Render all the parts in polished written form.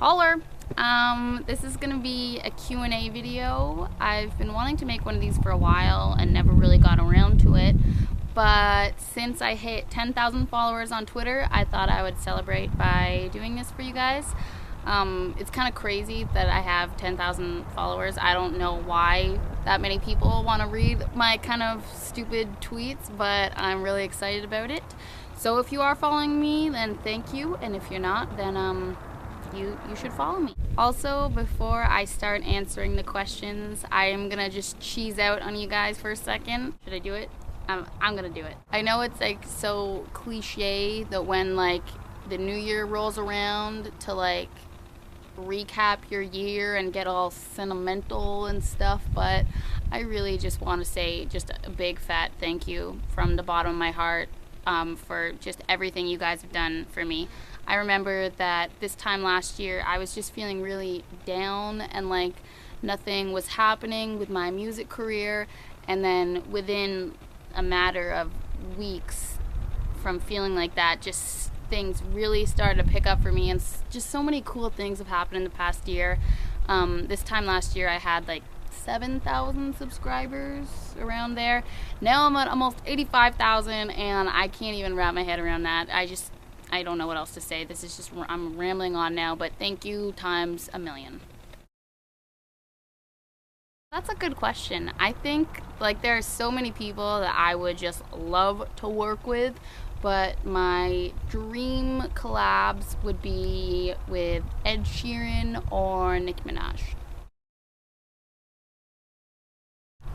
Holler! This is gonna be a Q&A video. I've been wanting to make one of these for a while and never really got around to it. But since I hit 10,000 followers on Twitter, I thought I would celebrate by doing this for you guys. It's kind of crazy that I have 10,000 followers. I don't know why that many people want to read my kind of stupid tweets, but I'm really excited about it. So if you are following me, then thank you, and if you're not, then you should follow me. Also, before I start answering the questions, I am gonna just cheese out on you guys for a second. Should I do it? I'm gonna do it. I know it's like so cliche that when like the new year rolls around to like recap your year and get all sentimental and stuff, but I really just want to say just a big fat thank you from the bottom of my heart for just everything you guys have done for me. I remember that this time last year I was just feeling really down and like nothing was happening with my music career, and then within a matter of weeks from feeling like that, just things really started to pick up for me, and just so many cool things have happened in the past year. This time last year I had like 7,000 subscribers, around there. Now I'm at almost 85,000 and I can't even wrap my head around that. I don't know what else to say. This is just, I'm rambling on now, but thank you times a million. That's a good question. I think like there are so many people that I would just love to work with, but my dream collabs would be with Ed Sheeran or Nicki Minaj.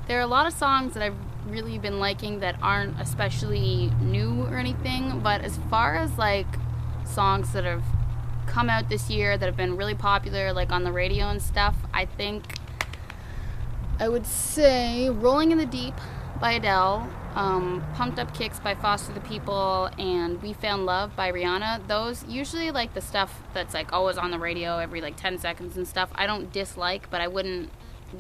There are a lot of songs that I've really been liking that aren't especially new or anything, but as far as like songs that have come out this year that have been really popular like on the radio and stuff, I think I would say Rolling in the Deep by Adele, Pumped Up Kicks by Foster the People, and We Found Love by Rihanna. Those usually like the stuff that's like always on the radio every like 10 seconds and stuff, I don't dislike, but I wouldn't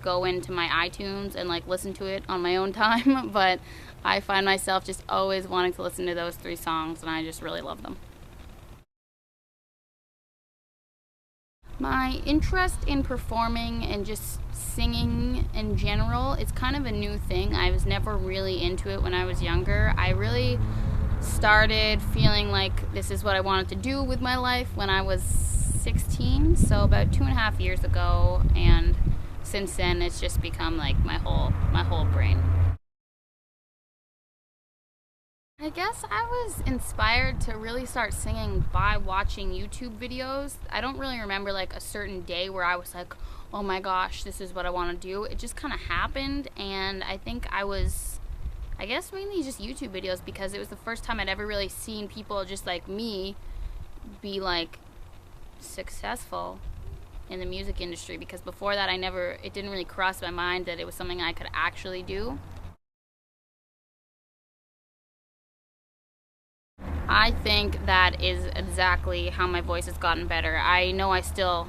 go into my iTunes and like listen to it on my own time. But I find myself just always wanting to listen to those three songs, and I just really love them. My interest in performing and just singing in general, it's kind of a new thing. I was never really into it when I was younger. I really started feeling like this is what I wanted to do with my life when I was 16, so about 2.5 years ago, and since then it's just become like my whole brain. I guess I was inspired to really start singing by watching YouTube videos. I don't really remember like a certain day where I was like, oh my gosh, this is what I want to do. It just kind of happened, and I think I guess mainly just YouTube videos, because it was the first time I'd ever really seen people just like me be like successful in the music industry, because before that it didn't really cross my mind that it was something I could actually do. I think that is exactly how my voice has gotten better. I know I still,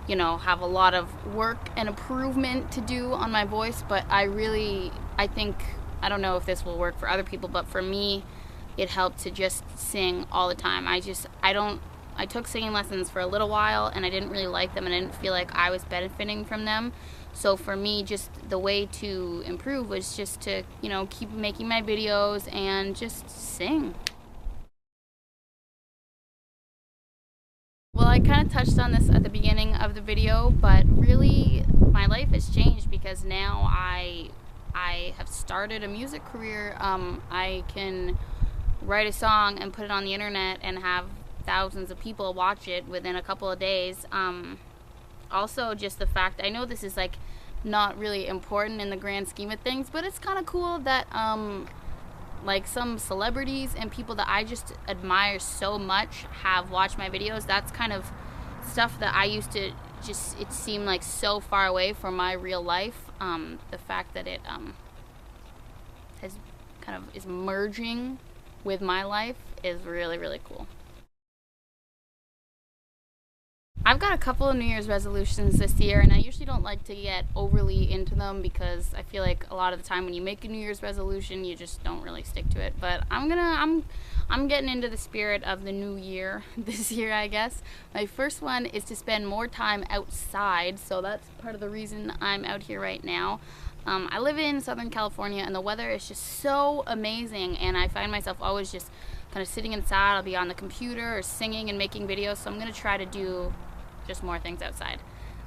have a lot of work and improvement to do on my voice, but I think, I don't know if this will work for other people, but for me, it helped to just sing all the time. I took singing lessons for a little while, and I didn't really like them, and I didn't feel like I was benefiting from them. So for me, just the way to improve was just to, keep making my videos and just sing. Well, I kind of touched on this at the beginning of the video, but really my life has changed because now I have started a music career. I can write a song and put it on the internet and have thousands of people watch it within a couple of days. Also, just the fact, I know this is like not really important in the grand scheme of things, but it's kind of cool that like some celebrities and people that I just admire so much have watched my videos. That's kind of stuff that I used to just, it seemed like so far away from my real life. The fact that it has kind of is merging with my life is really, really cool. I've got a couple of New Year's resolutions this year, and I usually don't like to get overly into them because I feel like a lot of the time when you make a New Year's resolution, you just don't really stick to it. But I'm getting into the spirit of the new year this year, I guess. My first one is to spend more time outside, so that's part of the reason I'm out here right now. I live in Southern California, and the weather is just so amazing, and I find myself always just kind of sitting inside. I'll be on the computer or singing and making videos, so I'm going to try to do just more things outside.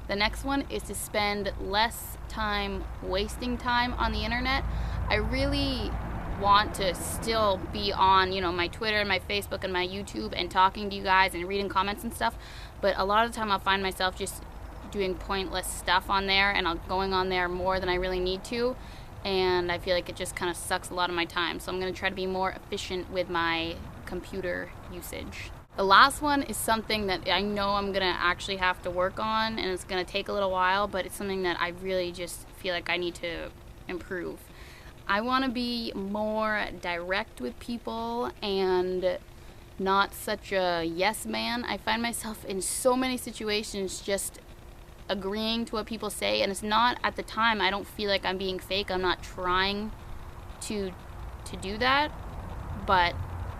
The next one is to spend less time wasting time on the internet. I really want to still be on, my Twitter and my Facebook and my YouTube and talking to you guys and reading comments and stuff, but a lot of the time I'll find myself just doing pointless stuff on there, and I'm going on there more than I really need to, and I feel like it just kind of sucks a lot of my time. So I'm going to try to be more efficient with my computer usage. The last one is something that I know I'm going to actually have to work on, and it's going to take a little while, but it's something that I really just feel like I need to improve. I want to be more direct with people and not such a yes man. I find myself in so many situations just agreeing to what people say, and it's not at the time. I don't feel like I'm being fake. I'm not trying to do that, but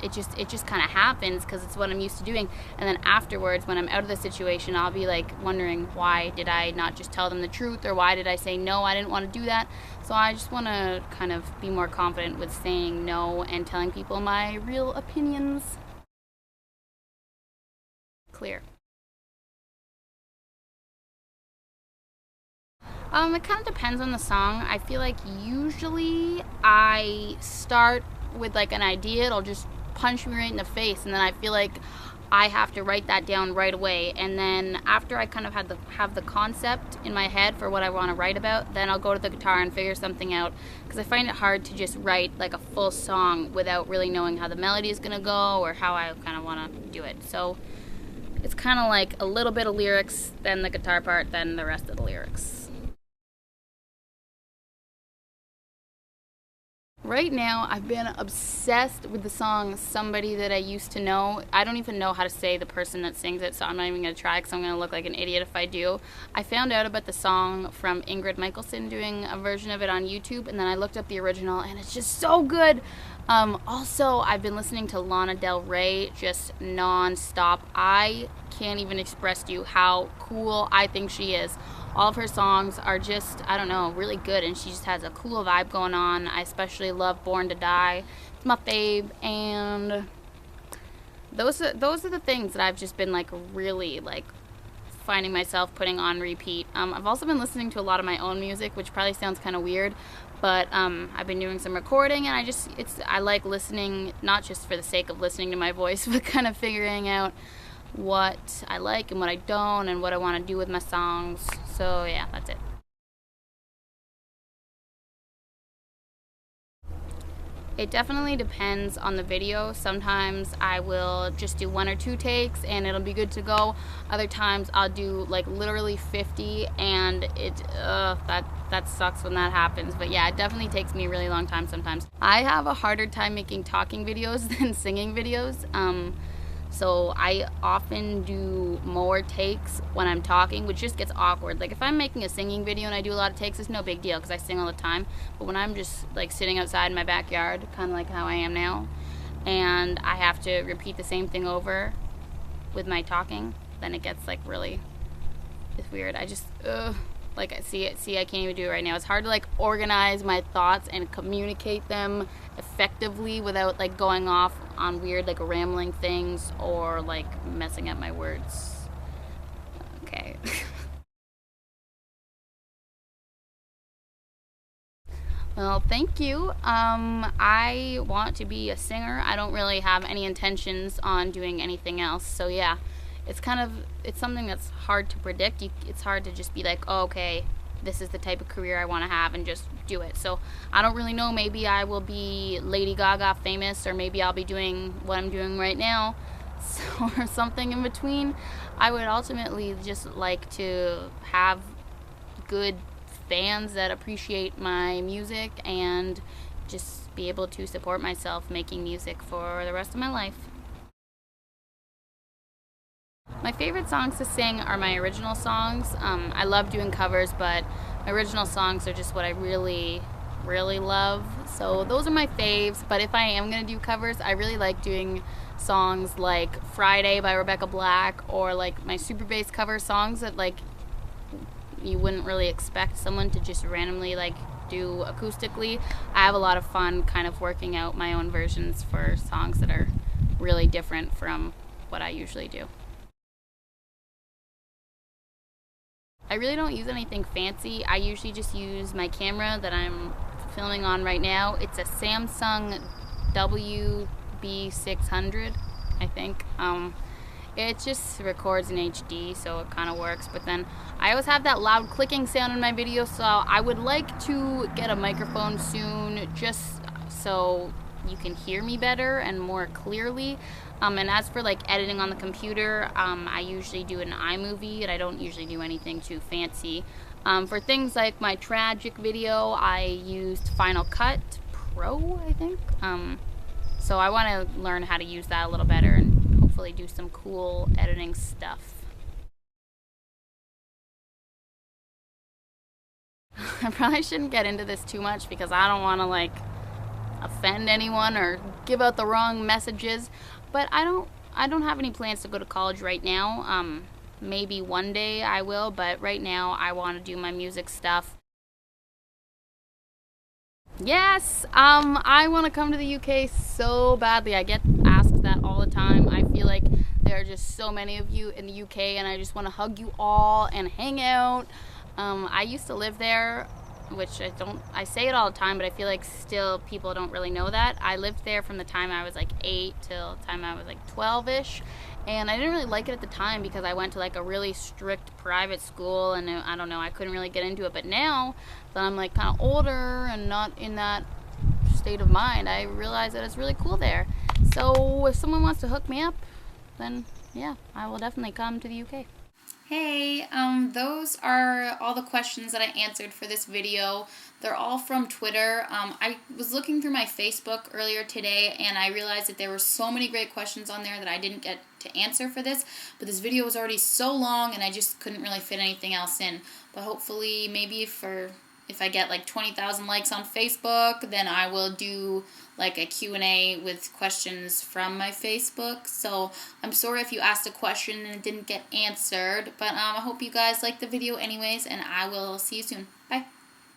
it just kind of happens because it's what I'm used to doing. And then afterwards, when I'm out of the situation, I'll be like wondering, why did I not just tell them the truth, or why did I say no, I didn't want to do that. So I just want to kind of be more confident with saying no and telling people my real opinions. Clear. It kind of depends on the song. I feel like usually I start with like an idea, it'll just punch me right in the face, and then I feel like I have to write that down right away. And then after I kind of have the concept in my head for what I want to write about, then I'll go to the guitar and figure something out, because I find it hard to just write like a full song without really knowing how the melody is going to go or how I kind of want to do it. So it's kind of like a little bit of lyrics, then the guitar part, then the rest of the lyrics. Right now, I've been obsessed with the song Somebody That I Used to Know. I don't even know how to say the person that sings it, so I'm not even going to try because I'm going to look like an idiot if I do. I found out about the song from Ingrid Michaelson doing a version of it on YouTube, and then I looked up the original, and it's just so good. Also, I've been listening to Lana Del Rey just non-stop. I can't even express to you how cool I think she is. All of her songs are just, I don't know, really good, and she just has a cool vibe going on. I especially love Born to Die. It's my fave, and those are the things that I've just been like really like finding myself putting on repeat. I've also been listening to a lot of my own music, which probably sounds kind of weird, but I've been doing some recording, and I like listening, not just for the sake of listening to my voice, but kind of figuring out what I like and what I don't, and what I want to do with my songs. So yeah, that's it. It definitely depends on the video. Sometimes I will just do 1 or 2 takes and it'll be good to go. Other times I'll do like literally 50, and that sucks when that happens. But yeah, it definitely takes me a really long time sometimes. I have a harder time making talking videos than singing videos. So I often do more takes when I'm talking, which just gets awkward. Like if I'm making a singing video and I do a lot of takes, it's no big deal because I sing all the time. But when I'm just like sitting outside in my backyard, kind of like how I am now, and I have to repeat the same thing over with my talking, then it gets like really, it's weird. I just, like I can't even do it right now. It's hard to like organize my thoughts and communicate them effectively without like going off on weird like rambling things or like messing up my words. Okay. Well, thank you. I want to be a singer. I don't really have any intentions on doing anything else. So yeah, it's something that's hard to predict. It's hard to just be like, oh, okay, this is the type of career I want to have, and just do it. So I don't really know. Maybe I will be Lady Gaga famous, or maybe I'll be doing what I'm doing right now, or something in between. I would ultimately just like to have good fans that appreciate my music, and just be able to support myself making music for the rest of my life. My favorite songs to sing are my original songs. I love doing covers, but my original songs are just what I really, really love. So those are my faves. But if I am going to do covers, I really like doing songs like Friday by Rebecca Black, or like my super bass cover songs that like you wouldn't really expect someone to just randomly like do acoustically. I have a lot of fun kind of working out my own versions for songs that are really different from what I usually do. I really don't use anything fancy. I usually just use my camera that I'm filming on right now. It's a Samsung WB600, I think. It just records in HD, so it kind of works. But then I always have that loud clicking sound in my videos, so I would like to get a microphone soon, just so you can hear me better and more clearly. And as for like editing on the computer, I usually do an iMovie, and I don't usually do anything too fancy. For things like my tragic video, I used Final Cut Pro, I think. So I want to learn how to use that a little better and hopefully do some cool editing stuff. I probably shouldn't get into this too much because I don't want to like offend anyone or give out the wrong messages, but I don't have any plans to go to college right now. Maybe one day I will, but right now I want to do my music stuff. Yes, I want to come to the UK so badly. I get asked that all the time. I feel like there are just so many of you in the UK, and I just want to hug you all and hang out. I used to live there, which I say it all the time, but I feel like still people don't really know that. I lived there from the time I was like 8 till the time I was like 12-ish, and I didn't really like it at the time because I went to like a really strict private school, and I don't know, I couldn't really get into it. But now that I'm like kind of older and not in that state of mind, I realize that it's really cool there. So if someone wants to hook me up, then yeah, I will definitely come to the UK. Hey, those are all the questions that I answered for this video. They're all from Twitter. I was looking through my Facebook earlier today, and I realized that there were so many great questions on there that I didn't get to answer for this, but this video was already so long and I just couldn't really fit anything else in. But hopefully maybe if I get like 20,000 likes on Facebook, then I will do like a Q&A with questions from my Facebook. So I'm sorry if you asked a question and it didn't get answered, but I hope you guys liked the video anyways, and I will see you soon.